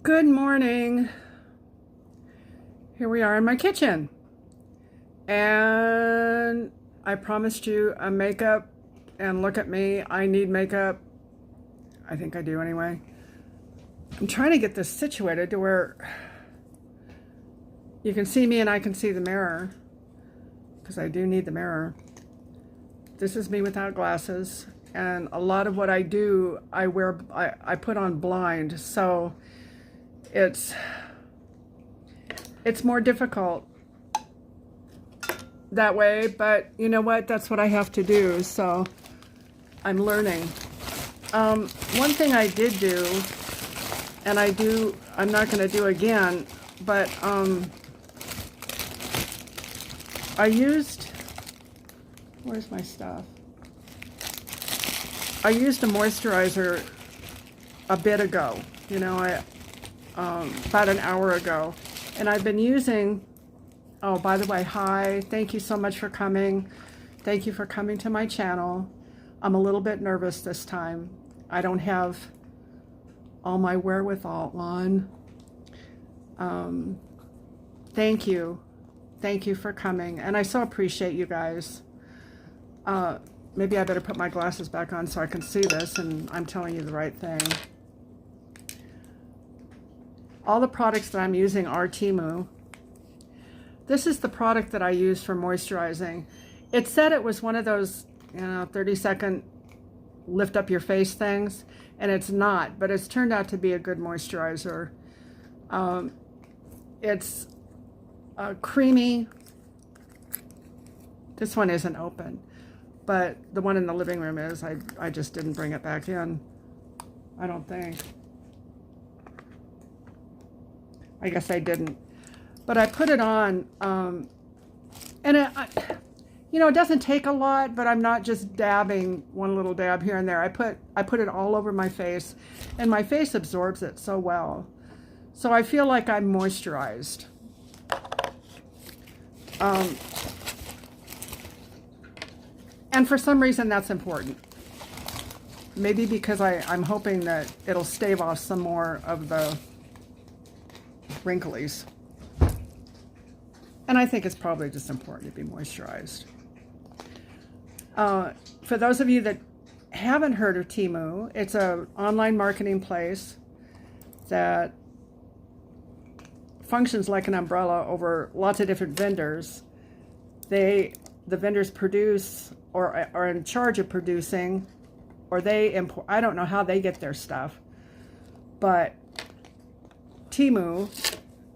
Good morning. Here we are in my kitchen. And I promised you a makeup, and look at me. I need makeup. I think I do anyway. I'm trying to get this situated to where you can see me and I can see the mirror, because I do need the mirror. This is me without glasses, and a lot of what I do, I put on blind, so it's more difficult that way, but you know what? That's what I have to do, so I'm learning. One thing I did do, and I'm not going to do again, but I used, where's my stuff? I used a moisturizer a bit ago, about an hour ago, and I've been using, oh, by the way, hi, thank you so much for coming. Thank you for coming to my channel. I'm a little bit nervous this time. I don't have all my wherewithal on. Thank you. Thank you for coming, and I so appreciate you guys. Maybe I better put my glasses back on so I can see this and I'm telling you the right thing. All the products that I'm using are Temu. This is the product that I use for moisturizing. It said it was one of those, 30-second lift up your face things, and it's not, but it's turned out to be a good moisturizer. It's creamy. This one isn't open, but the one in the living room is. I just didn't bring it back in, I don't think. I guess I didn't, but I put it on, and it doesn't take a lot, but I'm not just dabbing one little dab here and there. I put it all over my face, and my face absorbs it so well. So I feel like I'm moisturized. And for some reason that's important. Maybe because I'm hoping that it'll stave off some more of the wrinklies. And I think it's probably just important to be moisturized. For those of you that haven't heard of Temu, it's an online marketing place that functions like an umbrella over lots of different vendors. The vendors produce or are in charge of producing, or they import. I don't know how they get their stuff, but Temu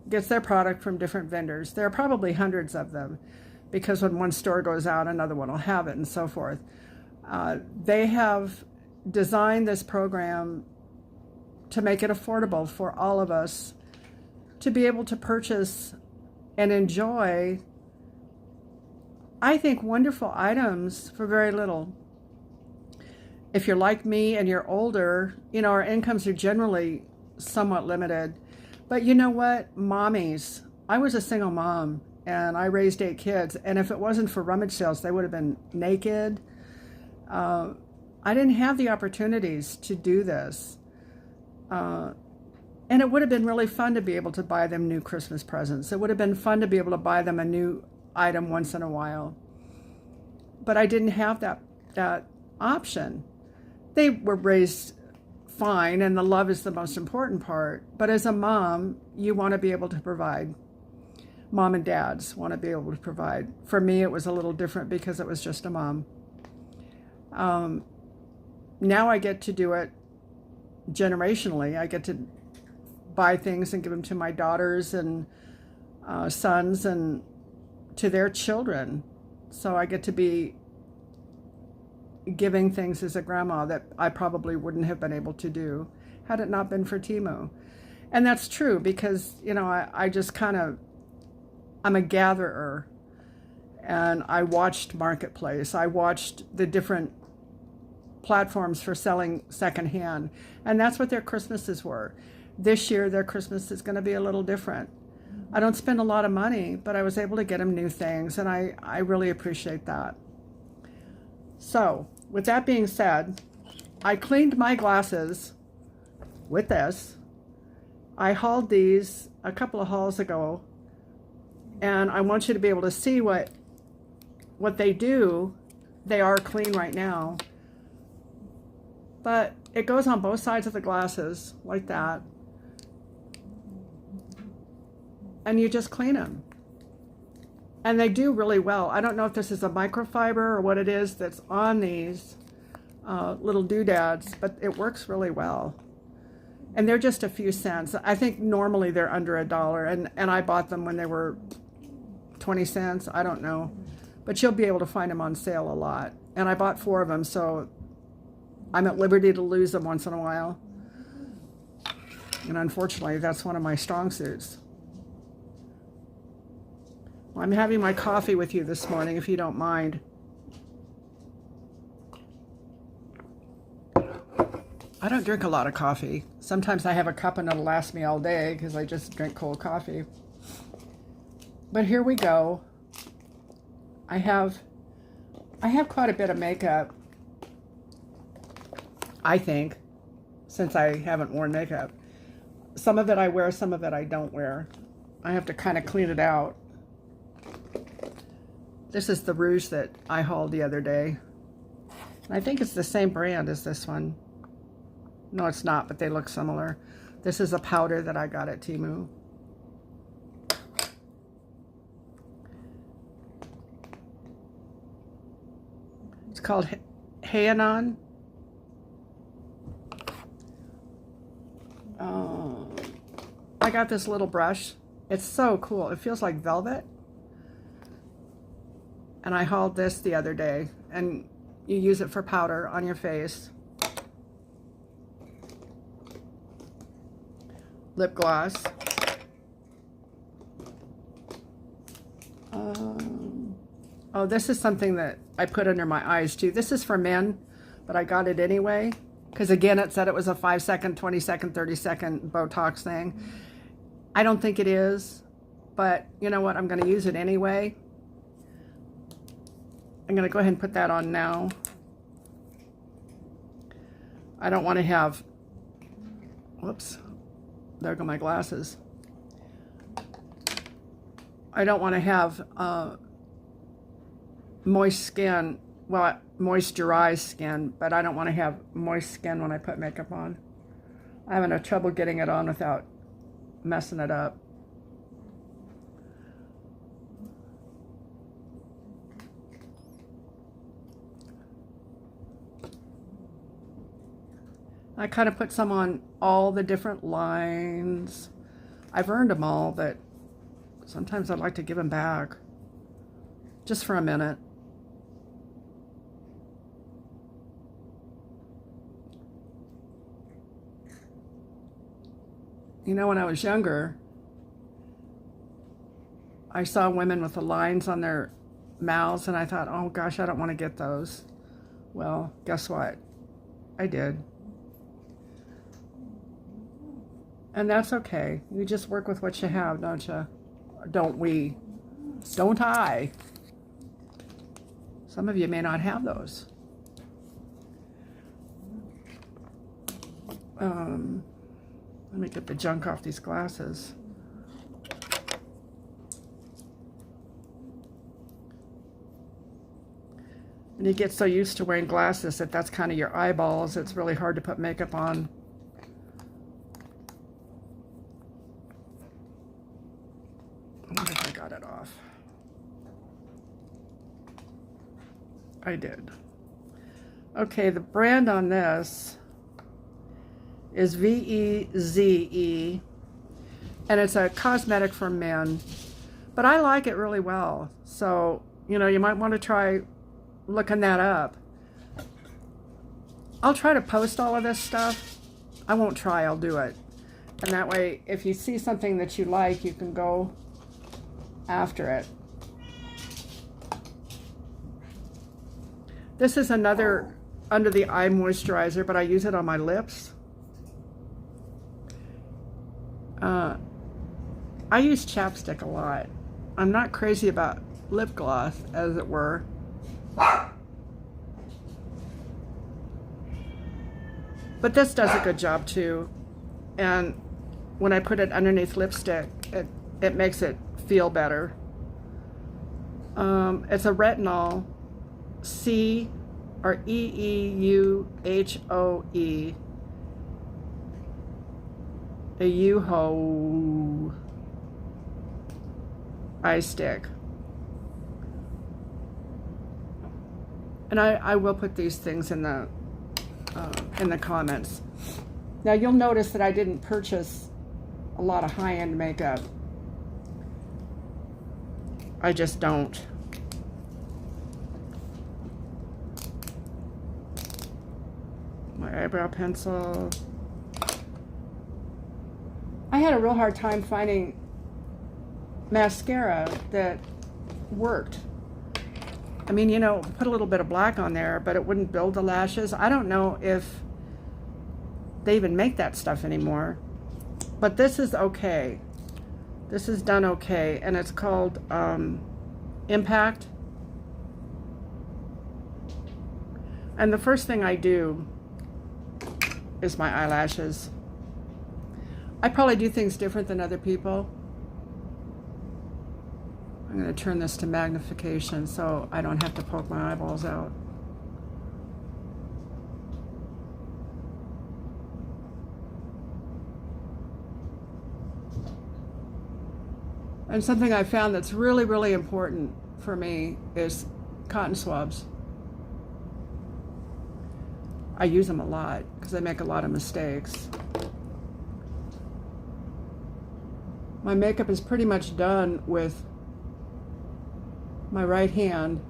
gets their product from different vendors. There are probably hundreds of them, because when one store goes out, another one will have it, and so forth. They have designed this program to make it affordable for all of us to be able to purchase and enjoy, I think, wonderful items for very little. If you're like me and you're older, our incomes are generally somewhat limited. But you know what? Mommies, I was a single mom and I raised 8 kids. And if it wasn't for rummage sales, they would have been naked. I didn't have the opportunities to do this. And it would have been really fun to be able to buy them new Christmas presents. It would have been fun to be able to buy them a new item once in a while. But I didn't have that option. They were raised fine, and the love is the most important part. But as a mom, you want to be able to provide. Mom and dads want to be able to provide. For me, it was a little different because it was just a mom. Now I get to do it generationally. I get to buy things and give them to my daughters and sons and to their children. So I get to be giving things as a grandma that I probably wouldn't have been able to do had it not been for Temu. And that's true because, I just I'm a gatherer, and I watched Marketplace. I watched the different platforms for selling secondhand, and that's what their Christmases were. This year, their Christmas is going to be a little different. I don't spend a lot of money, but I was able to get them new things, and I really appreciate that. So, with that being said, I cleaned my glasses with this. I hauled these a couple of hauls ago, and I want you to be able to see what they do. They are clean right now, but it goes on both sides of the glasses like that, and you just clean them, and they do really well. I don't know if this is a microfiber or what it is that's on these little doodads, but it works really well. And they're just a few cents. I think normally they're under $1, and I bought them when they were 20 cents. I don't know, but you'll be able to find them on sale a lot. And I bought 4 of them, so I'm at liberty to lose them once in a while. And unfortunately, that's one of my strong suits. Well, I'm having my coffee with you this morning, if you don't mind. I don't drink a lot of coffee. Sometimes I have a cup and it'll last me all day because I just drink cold coffee. But here we go. I have quite a bit of makeup, I think, since I haven't worn makeup. Some of it I wear, some of it I don't wear. I have to kind of clean it out. This is the rouge that I hauled the other day. I think it's the same brand as this one. No, it's not, but they look similar. This is a powder that I got at Temu. It's called Hayanon. I got this little brush. It's so cool. It feels like velvet. And I hauled this the other day. And you use it for powder on your face. Lip gloss. Oh, this is something that I put under my eyes too. This is for men, but I got it anyway. Because again, it said it was a 5-second, 20-second, 30-second Botox thing. I don't think it is, but you know what? I'm going to use it anyway. I'm going to go ahead and put that on now. I don't want to have, whoops. There go my glasses. I don't want to have moist skin, well, moisturized skin, but I don't want to have moist skin when I put makeup on. I'm having a trouble getting it on without messing it up. I kind of put some on all the different lines. I've earned them all, but sometimes I'd like to give them back. Just for a minute. You know, when I was younger, I saw women with the lines on their mouths, and I thought, oh gosh, I don't want to get those. Well, guess what? I did. And that's okay. You just work with what you have, don't you? Don't we? Don't I? Some of you may not have those. Let me get the junk off these glasses. And you get so used to wearing glasses that that's kind of your eyeballs. It's really hard to put makeup on. I wonder if I got it off. I did. Okay, the brand on this is VEZE, and it's a cosmetic for men, but I like it really well. So, you know, you might want to try looking that up. I'll try to post all of this stuff. I won't try, I'll do it. And that way, if you see something that you like, you can go after it. This is another under the eye moisturizer, but I use it on my lips. I use chapstick a lot. I'm not crazy about lip gloss, as it were. But this does a good job too. And when I put it underneath lipstick, it makes it feel better. It's a retinol, C or EEUHOE, a UHO eye stick. And I will put these things in the comments. Now you'll notice that I didn't purchase a lot of high-end makeup. I just don't. My eyebrow pencil. I had a real hard time finding mascara that worked. I mean, you know, put a little bit of black on there, but it wouldn't build the lashes. I don't know if they even make that stuff anymore. But this is okay. This is done okay, and it's called Impact. And the first thing I do is my eyelashes. I probably do things different than other people. I'm going to turn this to magnification so I don't have to poke my eyeballs out. And something I found that's really, really important for me is cotton swabs. I use them a lot because I make a lot of mistakes. My makeup is pretty much done with my right hand.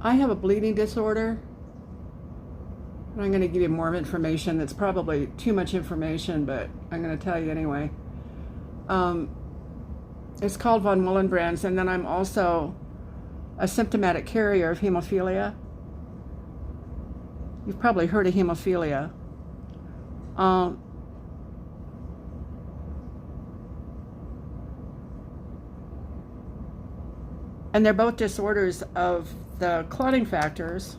I have a bleeding disorder, and I'm going to give you more information. That's probably too much information, but I'm going to tell you anyway. It's called von Willebrand's, and then I'm also a symptomatic carrier of hemophilia. You've probably heard of hemophilia. And they're both disorders of the clotting factors.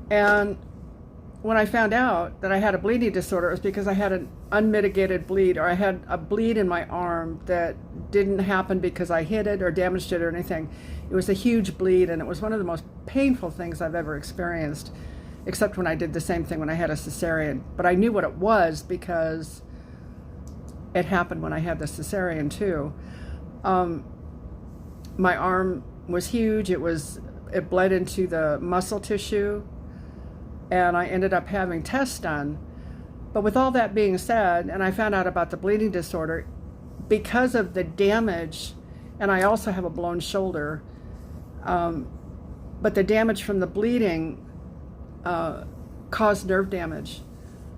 And when I found out that I had a bleeding disorder, it was because I had an unmitigated bleed, or I had a bleed in my arm that didn't happen because I hit it or damaged it or anything. It was a huge bleed, and it was one of the most painful things I've ever experienced, except when I did the same thing when I had a cesarean. But I knew what it was because it happened when I had the cesarean too. My arm was huge. It bled into the muscle tissue, and I ended up having tests done. But with all that being said, and I found out about the bleeding disorder because of the damage, and I also have a blown shoulder, but the damage from the bleeding caused nerve damage.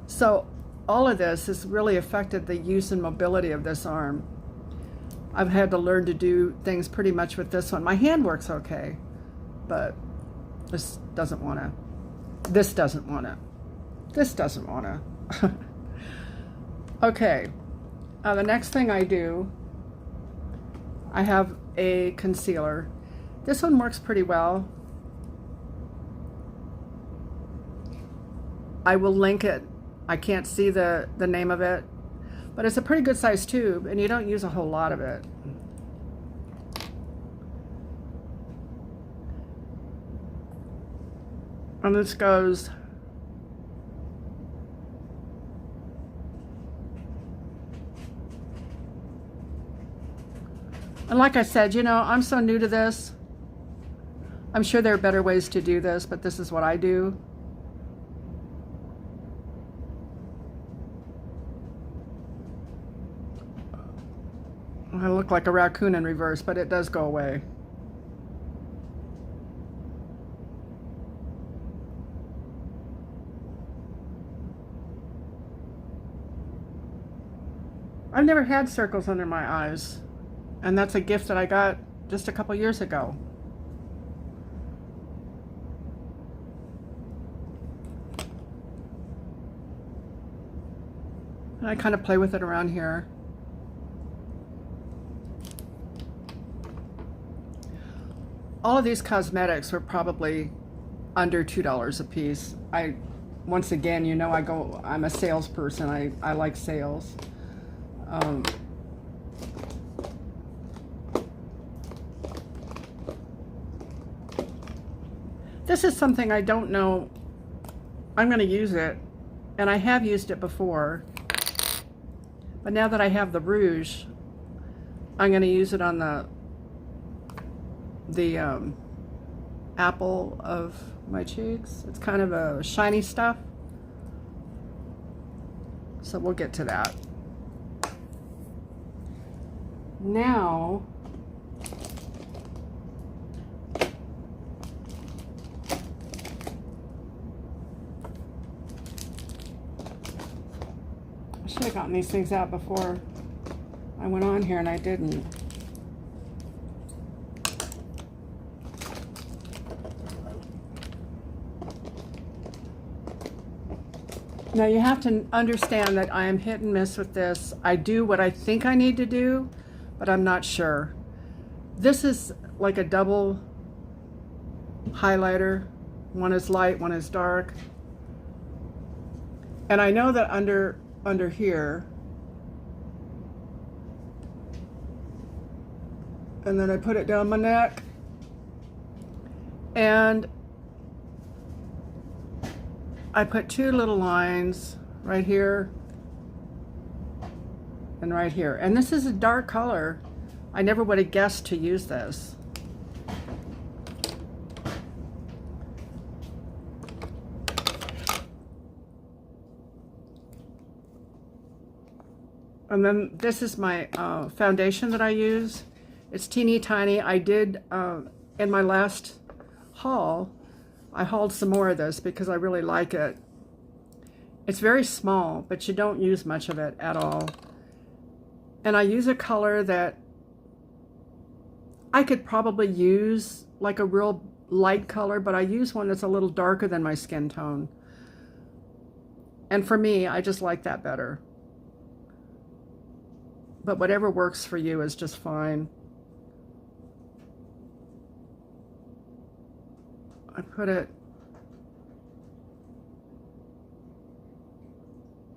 So all of this has really affected the use and mobility of this arm. I've had to learn to do things pretty much with this one. My hand works okay, but this doesn't want to. This doesn't want to. This doesn't want to. Okay, the next thing I do, I have a concealer. This one works pretty well. I will link it. I can't see the name of it, but it's a pretty good size tube, and you don't use a whole lot of it. And this goes and like I said, you know, I'm so new to this. I'm sure there are better ways to do this, but this is what I do. I look like a raccoon in reverse, but it does go away. I've never had circles under my eyes, and that's a gift that I got just a couple years ago. And I kind of play with it around here. all of these cosmetics were probably under $2 a piece. Once again, you know, I'm a salesperson. I like sales. This is something I don't know. I'm going to use it, and I have used it before. But now that I have the rouge, I'm going to use it on the apple of my cheeks. It's kind of a shiny stuff. So we'll get to that. Now, I should have gotten these things out before I went on here, and I didn't. Now you have to understand that I am hit and miss with this. I do what I think I need to do, but I'm not sure. This is like a double highlighter. One is light, one is dark. And I know that under here, and then I put it down my neck, and I put two little lines right here and right here. And this is a dark color. I never would have guessed to use this. And then this is my foundation that I use. It's teeny tiny. I did, in my last haul, I hauled some more of this because I really like it. It's very small, but you don't use much of it at all. And I use a color that I could probably use like a real light color, but I use one that's a little darker than my skin tone. And for me, I just like that better. But whatever works for you is just fine. I put it,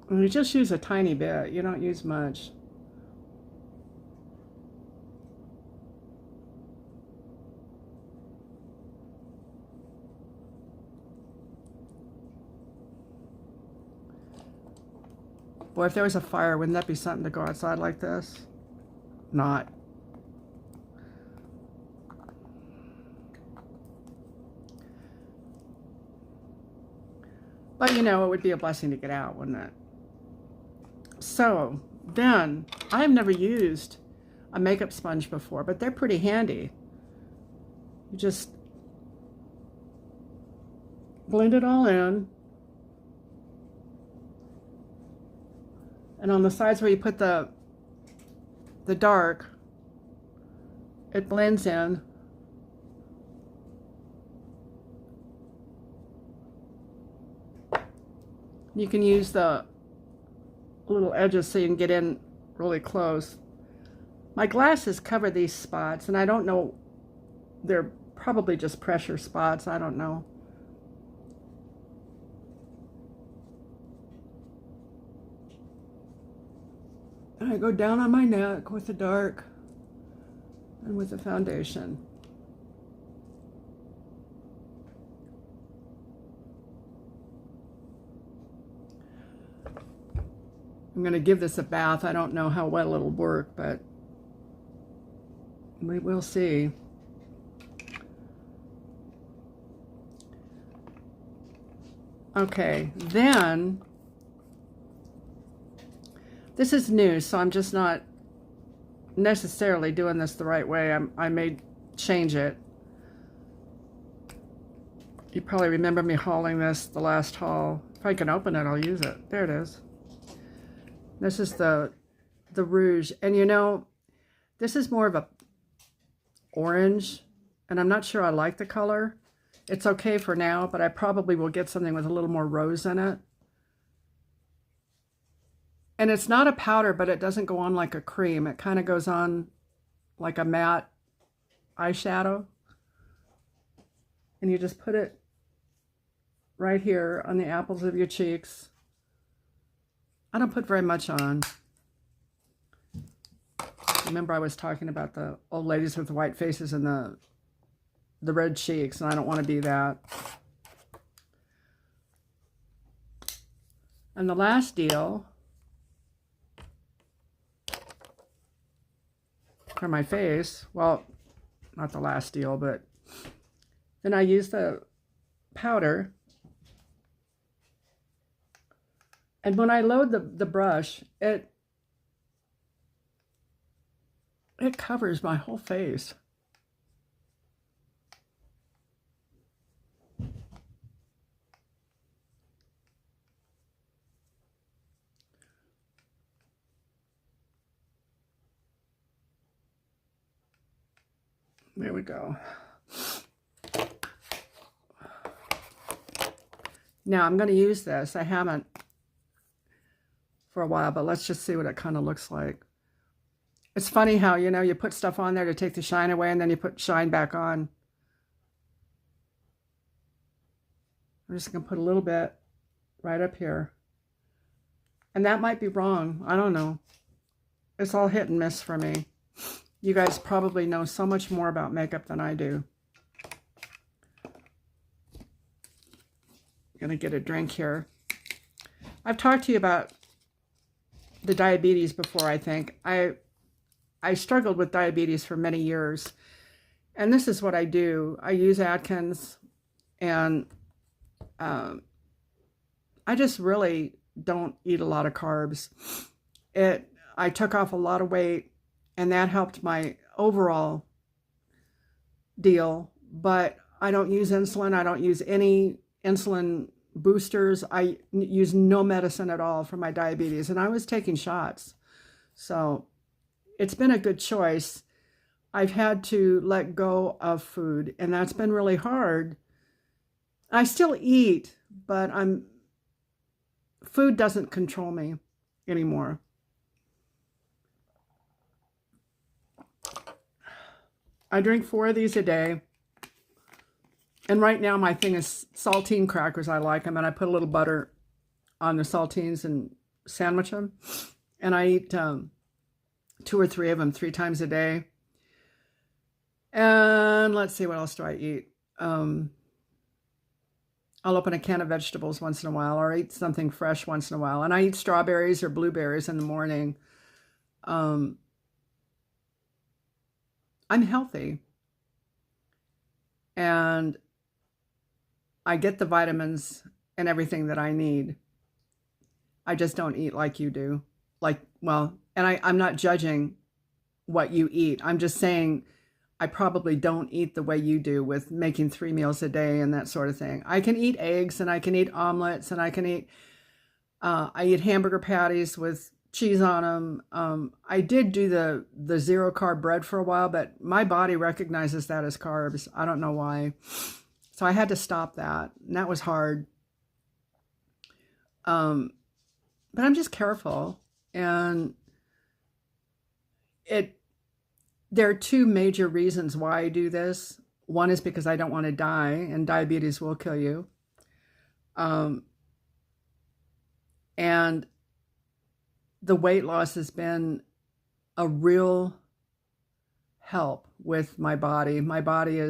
and you just use a tiny bit, you don't use much. Boy, if there was a fire, wouldn't that be something to go outside like this? Not. But you know, it would be a blessing to get out, wouldn't it? So then, I've never used a makeup sponge before, but they're pretty handy. You just blend it all in. And on the sides where you put the dark, it blends in. You can use the little edges so you can get in really close. My glasses cover these spots, and I don't know, they're probably just pressure spots, I don't know. And I go down on my neck with the dark and with the foundation. I'm going to give this a bath. I don't know how well it'll work, but we will see. Okay, then this is new, so I'm just not necessarily doing this the right way. I may change it. You probably remember me hauling this the last haul. If I can open it, I'll use it. There it is. This is the rouge, and you know, this is more of a orange, and I'm not sure I like the color. It's okay for now, but I probably will get something with a little more rose in it. And it's not a powder, but it doesn't go on like a cream. It kind of goes on like a matte eyeshadow. And you just put it right here on the apples of your cheeks. I don't put very much on. Remember I was talking about the old ladies with the white faces and the red cheeks, and I don't want to be that. And the last deal for my face, well, not the last deal, but then I use the powder. And when I load the brush, it covers my whole face. There we go. Now I'm going to use this. I haven't for a while, but let's just see what it kind of looks like. It's funny how, you know, you put stuff on there to take the shine away, and then you put shine back on. I'm just going to put a little bit right up here. And that might be wrong. I don't know. It's all hit and miss for me. You guys probably know so much more about makeup than I do. I'm going to get a drink here. I've talked to you about the diabetes before, I think. I struggled with diabetes for many years. And this is what I do. I use Atkins, and I just really don't eat a lot of carbs. I took off a lot of weight, and that helped my overall deal. But I don't use insulin. I don't use any insulin boosters. I use no medicine at all for my diabetes, and I was taking shots. So it's been a good choice. I've had to let go of food, and that's been really hard. I still eat, but food doesn't control me anymore. I drink 4 of these a day. And right now my thing is saltine crackers. I like them, and I put a little butter on the saltines and sandwich them. And I eat 2 or 3 of them 3 times a day. And let's see, what else do I eat? I'll open a can of vegetables once in a while, or eat something fresh once in a while. And I eat strawberries or blueberries in the morning. I'm healthy. And I get the vitamins and everything that I need. I just don't eat like you do. And I'm not judging what you eat. I'm just saying I probably don't eat the way you do with making 3 meals a day and that sort of thing. I can eat eggs, and I can eat omelets, and I eat hamburger patties with cheese on them. I did do the 0 carb bread for a while, but my body recognizes that as carbs. I don't know why. So I had to stop that, and that was hard. But I'm just careful, and there are 2 major reasons why I do this. One is because I don't want to die, and diabetes will kill you. And the weight loss has been a real help with my body. My body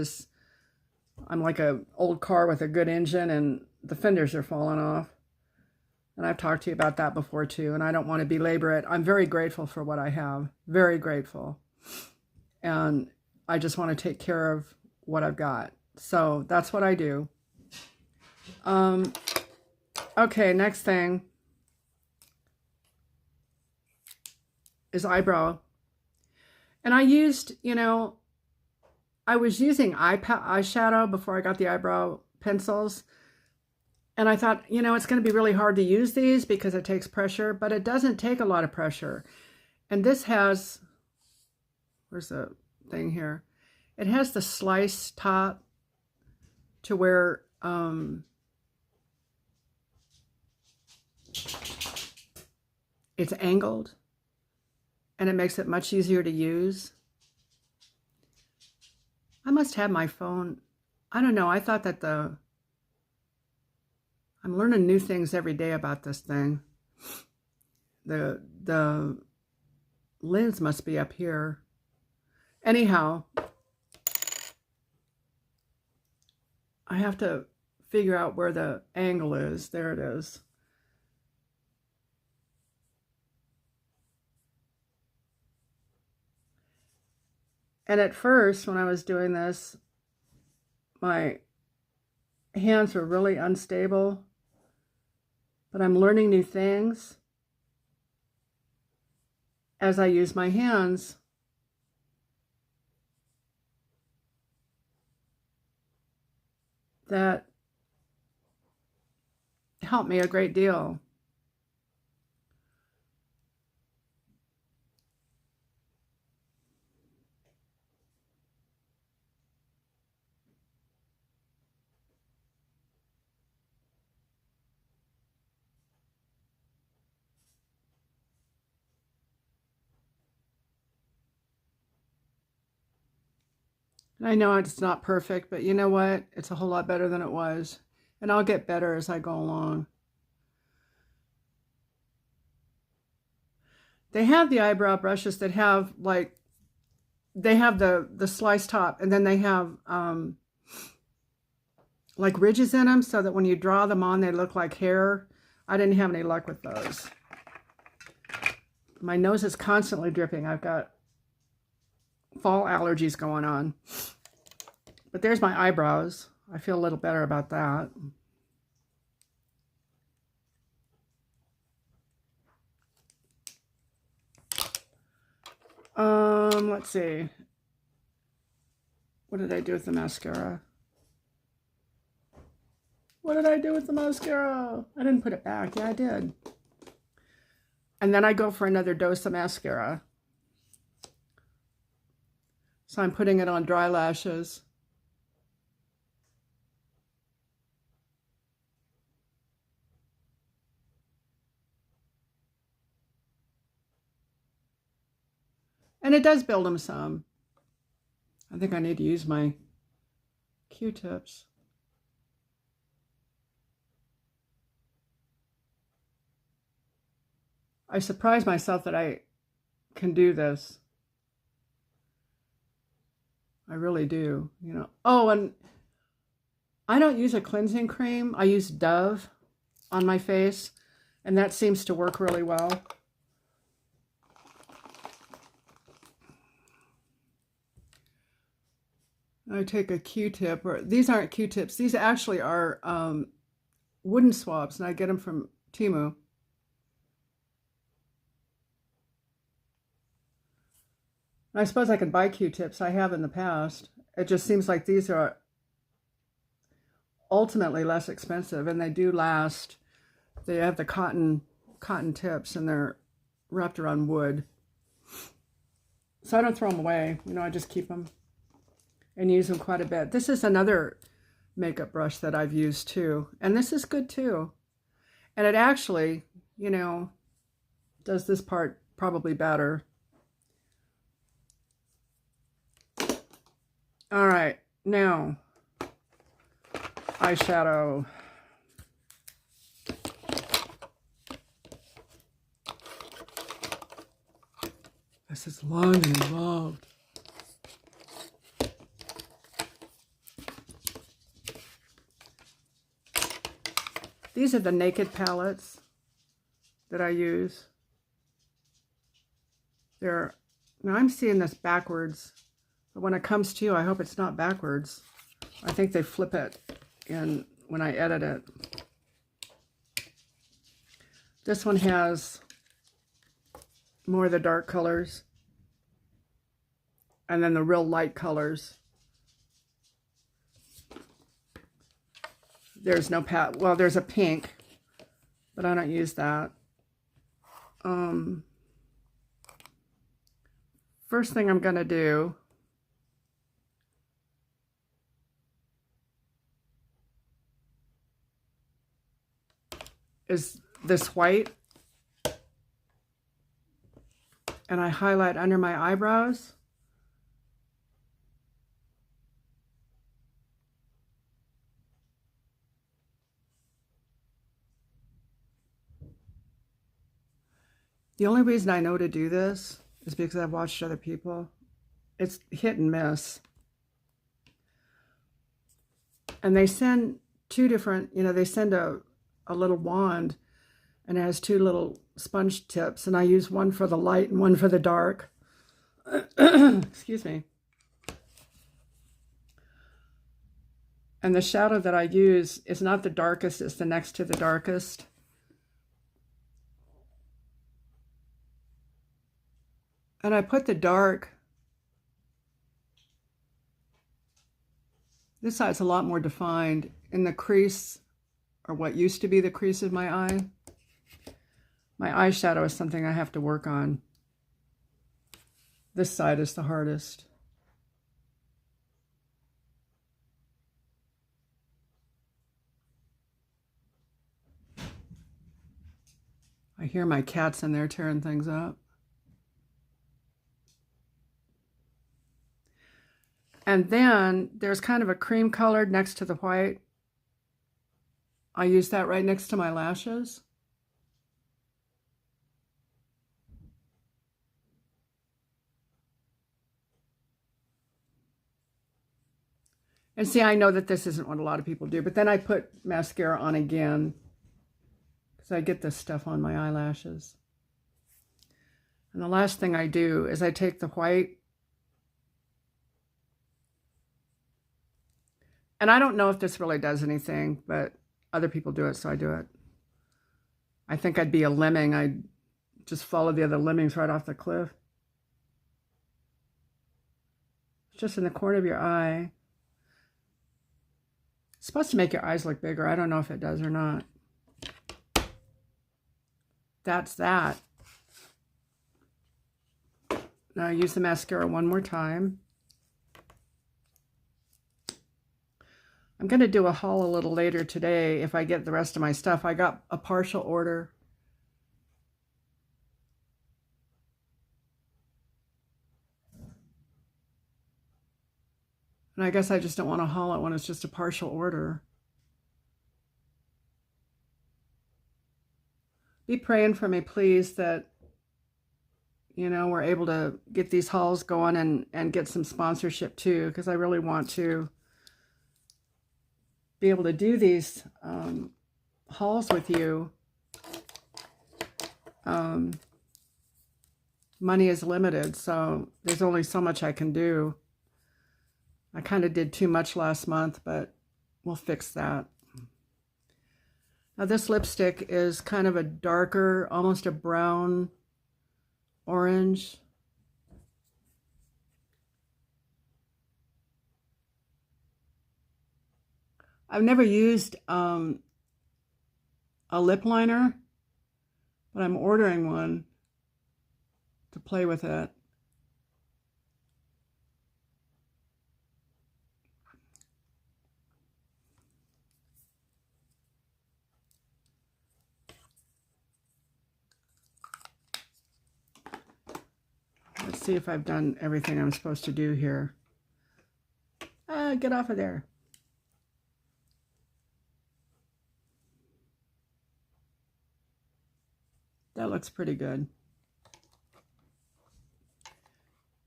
I'm like an old car with a good engine, and the fenders are falling off. And I've talked to you about that before too, and I don't want to belabor it. I'm very grateful for what I have, very grateful. And I just want to take care of what I've got. So that's what I do. Okay, next thing is eyebrow. And I used, I was using eyeshadow before I got the eyebrow pencils. And I thought, it's going to be really hard to use these because it takes pressure, but it doesn't take a lot of pressure. And this has, where's the thing here? It has the slice top to where it's angled, and it makes it much easier to use. I must have my phone I don't know. I thought that I'm learning new things every day about this thing. The lens must be up here. Anyhow, I have to figure out where the angle is. There it is. And at first, when I was doing this, my hands were really unstable, but I'm learning new things as I use my hands. That helped me a great deal. I know it's not perfect, but you know what? It's a whole lot better than it was. And I'll get better as I go along. They have the eyebrow brushes that have like, they have the sliced top, and then they have like ridges in them so that when you draw them on, they look like hair. I didn't have any luck with those. My nose is constantly dripping. I've got fall allergies going on. But there's my eyebrows. I feel a little better about that. Let's see. What did I do with the mascara? What did I do with the mascara? I didn't put it back. Yeah, I did. And then I go for another dose of mascara. So I'm putting it on dry lashes. And it does build them some. I think I need to use my Q-tips. I surprise myself that I can do this. I really do, you know. Oh, and I don't use a cleansing cream. I use Dove on my face, and that seems to work really well. I take a Q-tip, or these aren't Q-tips. These actually are wooden swabs, and I get them from Temu. I suppose I could buy Q-tips. I have in the past. It just seems like these are ultimately less expensive, and they do last. They have the cotton tips, and they're wrapped around wood. So I don't throw them away. You know, I just keep them and use them quite a bit. This is another makeup brush that I've used too, and this is good too. And it actually, you know, does this part probably better. All right, now eyeshadow. This is long and involved. These are the Naked palettes that I use. Now I'm seeing this backwards, but when it comes to you, I hope it's not backwards. I think they flip it in when I edit it. This one has more of the dark colors, and then the real light colors. There's no well, there's a pink, but I don't use that. First thing I'm gonna do is this white, and I highlight under my eyebrows. The only reason I know to do this is because I've watched other people. It's hit and miss. And they send two different, they send a little wand and it has two little sponge tips. And I use one for the light and one for the dark. Excuse me. And the shadow that I use is not the darkest, it's the next to the darkest. And I put the dark, this side's a lot more defined in the crease, or what used to be the crease of my eye. My eyeshadow is something I have to work on. This side is the hardest. I hear my cats in there tearing things up. And then there's kind of a cream colored next to the white. I use that right next to my lashes. And see, I know that this isn't what a lot of people do, but then I put mascara on again because I get this stuff on my eyelashes. And the last thing I do is I take the white, and I don't know if this really does anything, but other people do it, so I do it. I think I'd be a lemming. I'd just follow the other lemmings right off the cliff. It's just in the corner of your eye. It's supposed to make your eyes look bigger. I don't know if it does or not. That's that. Now I use the mascara one more time. I'm going to do a haul a little later today if I get the rest of my stuff. I got a partial order. And I guess I just don't want to haul it when it's just a partial order. Be praying for me, please, that, we're able to get these hauls going and get some sponsorship too, because I really want to be able to do these hauls with you. Money is limited, so there's only so much I can do. I kind of did too much last month, but we'll fix that. Now this lipstick is kind of a darker, almost a brown orange. I've never used a lip liner, but I'm ordering one to play with it. Let's see if I've done everything I'm supposed to do here. Get off of there. That looks pretty good.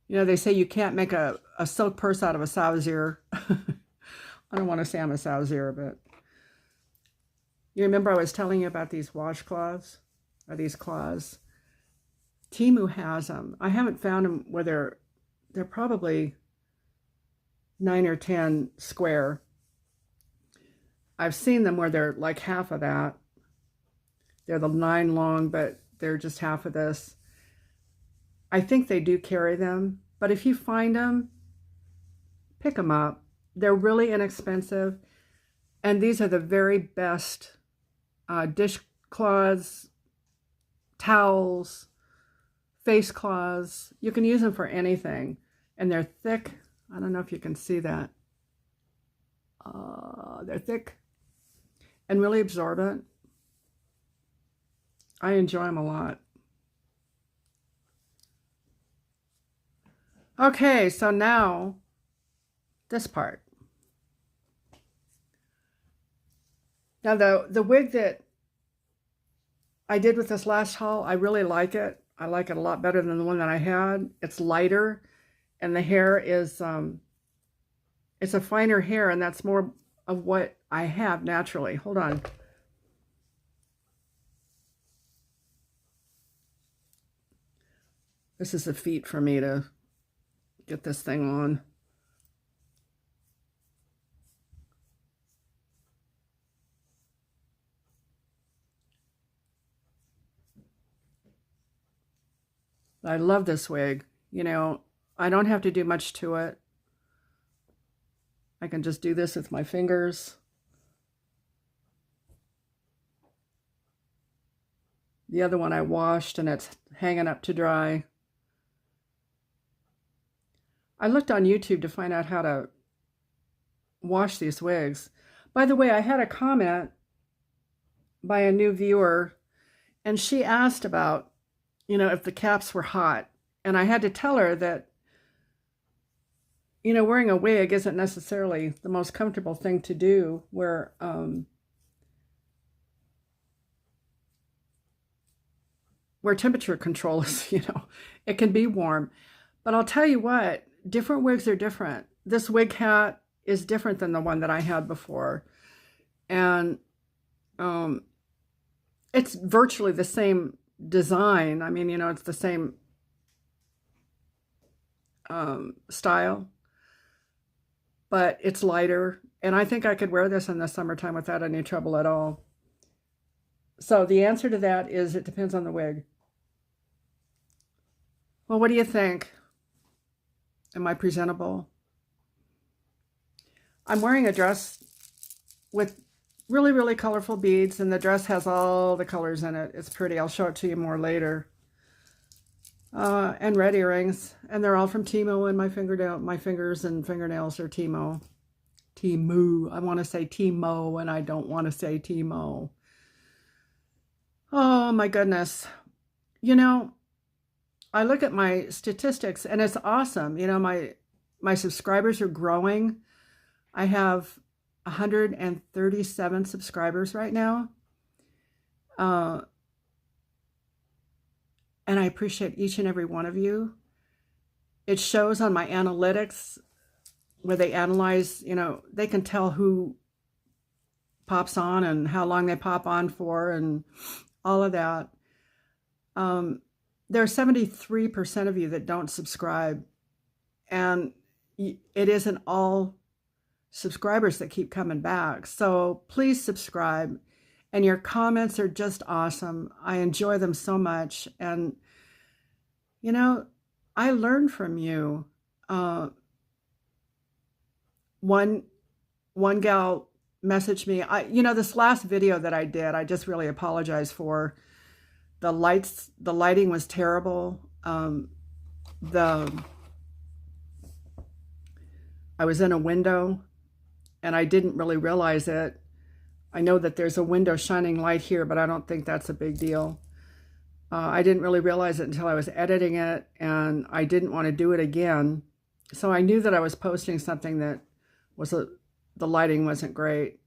They say you can't make a silk purse out of a sow's ear. I don't want to say I'm a sow's ear, but you remember I was telling you about these washcloths, or these cloths. Temu has them. I haven't found them where they're probably 9 or 10 square. I've seen them where they're like half of that. They're the 9 long, but they're just half of this. I think they do carry them, but if you find them, pick them up. They're really inexpensive, and these are the very best dishcloths, towels, face cloths. You can use them for anything, and they're thick. I don't know if you can see that. They're thick and really absorbent. I enjoy them a lot. Okay, so now this part. Now the wig that I did with this last haul, I really like it. I like it a lot better than the one that I had. It's lighter, and the hair is, it's a finer hair, and that's more of what I have naturally. Hold on. This is a feat for me to get this thing on. I love this wig. You know, I don't have to do much to it. I can just do this with my fingers. The other one I washed and it's hanging up to dry. I looked on YouTube to find out how to wash these wigs. By the way, I had a comment by a new viewer, and she asked about, you know, if the caps were hot. And I had to tell her that, you know, wearing a wig isn't necessarily the most comfortable thing to do, where temperature control is, you know, it can be warm. But I'll tell you what, different wigs are different. This wig hat is different than the one that I had before. And it's virtually the same design. I mean, you know, it's the same style, but it's lighter. And I think I could wear this in the summertime without any trouble at all. So the answer to that is it depends on the wig. Well, what do you think? Am I presentable? I'm wearing a dress with really, really colorful beads, and the dress has all the colors in it. It's pretty. I'll show it to you more later. And red earrings, and they're all from Temu, and my fingers and fingernails are Temu. Temu. I want to say Temu, and I don't want to say Temu. Oh my goodness. You know, I look at my statistics and it's awesome. You know, my subscribers are growing. I have 137 subscribers right now. And I appreciate each and every one of you. It shows on my analytics where they analyze, you know, they can tell who pops on and how long they pop on for and all of that. There are 73% of you that don't subscribe, and it isn't all subscribers that keep coming back. So please subscribe, and your comments are just awesome. I enjoy them so much, and you know, I learn from you. One gal messaged me. You know, this last video that I did, I just really apologize for. The lighting was terrible. I was in a window and I didn't really realize it. I know that there's a window shining light here, but I don't think that's a big deal. I didn't really realize it until I was editing it, and I didn't want to do it again. So I knew that I was posting something that was the lighting wasn't great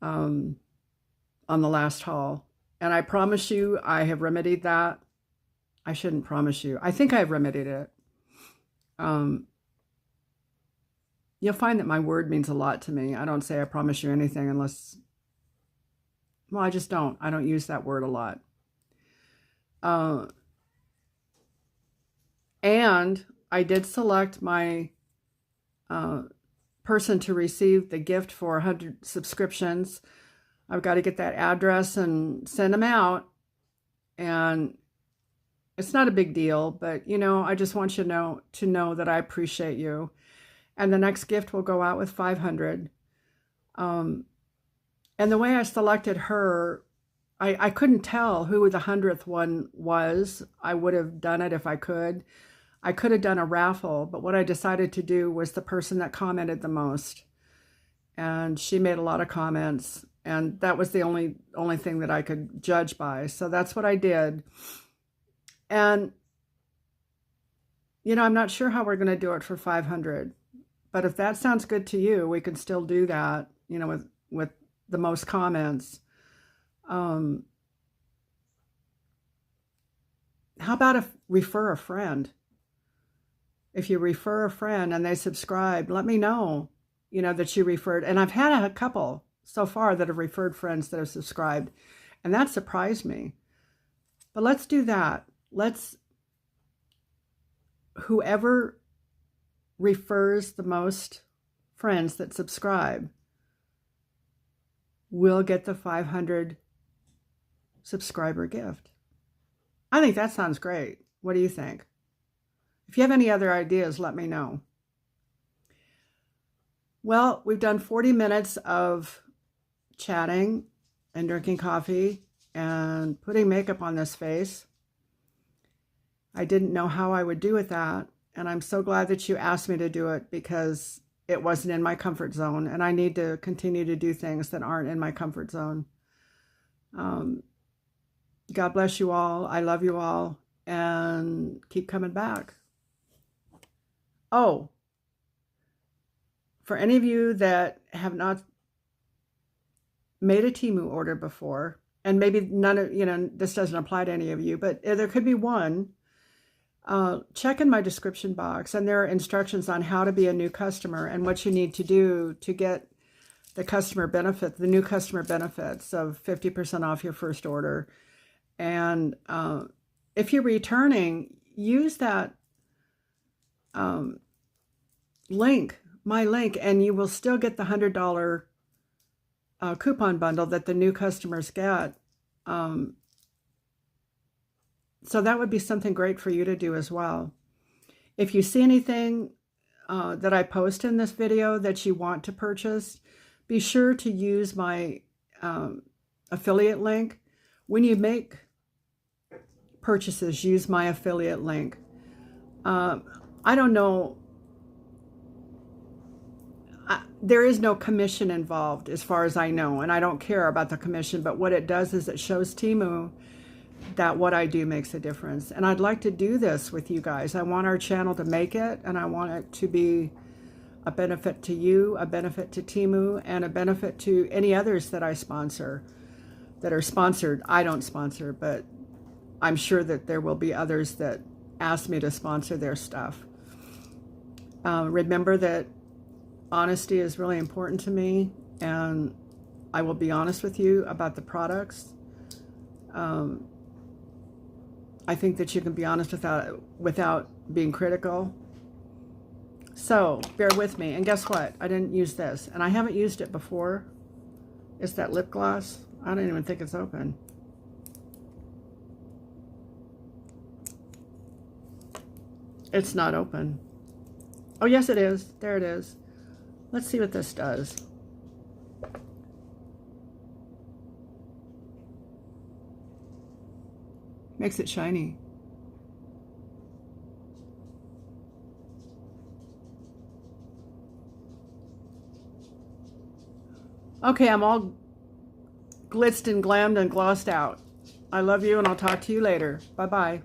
on the last haul. And I promise you, I have remedied that. I shouldn't promise you. I think I've remedied it. You'll find that my word means a lot to me. I don't say I promise you anything unless, well, I just don't. I don't use that word a lot. And I did select my person to receive the gift for 100 subscriptions. I've got to get that address and send them out. And it's not a big deal, but you know, I just want you to know that I appreciate you. And the next gift will go out with 500. And the way I selected her, I couldn't tell who the 100th one was. I would have done it if I could. I could have done a raffle, but what I decided to do was the person that commented the most. And she made a lot of comments, and that was the only thing that I could judge by. So that's what I did. And, you know, I'm not sure how we're going to do it for 500. But if that sounds good to you, we can still do that, you know, with the most comments. how about if refer a friend? If you refer a friend and they subscribe, let me know, you know, that you referred. And I've had a couple so far that have referred friends that have subscribed, and that surprised me. But let's do that. Whoever refers the most friends that subscribe will get the 500 subscriber gift. I think that sounds great. What do you think? If you have any other ideas, let me know. Well, we've done 40 minutes of chatting and drinking coffee and putting makeup on this face. I didn't know how I would do with that, and I'm so glad that you asked me to do it because it wasn't in my comfort zone, and I need to continue to do things that aren't in my comfort zone. God bless you all. I love you all, and keep coming back. Oh, for any of you that have not made a Temu order before, and maybe none of, you know, this doesn't apply to any of you, but there could be one, check in my description box, and there are instructions on how to be a new customer and what you need to do to get the customer benefit, the new customer benefits of 50% off your first order. And if you're returning, use that link, my link, and you will still get the $100 coupon bundle that the new customers get. So that would be something great for you to do as well. If you see anything that I post in this video that you want to purchase, be sure to use my affiliate link. When you make purchases, use my affiliate link. I don't know. There is no commission involved as far as I know, and I don't care about the commission, but what it does is it shows Temu that what I do makes a difference. And I'd like to do this with you guys. I want our channel to make it, and I want it to be a benefit to you, a benefit to Temu, and a benefit to any others that I sponsor, that are sponsored. I don't sponsor, but I'm sure that there will be others that ask me to sponsor their stuff. Remember that honesty is really important to me, and I will be honest with you about the products. I think that you can be honest without being critical. So bear with me. And guess what? I didn't use this, and I haven't used it before. It's that lip gloss. I don't even think it's open. It's not open. Oh, yes, it is. There it is. Let's see what this does. Makes it shiny. Okay, I'm all glitzed and glammed and glossed out. I love you, and I'll talk to you later. Bye-bye.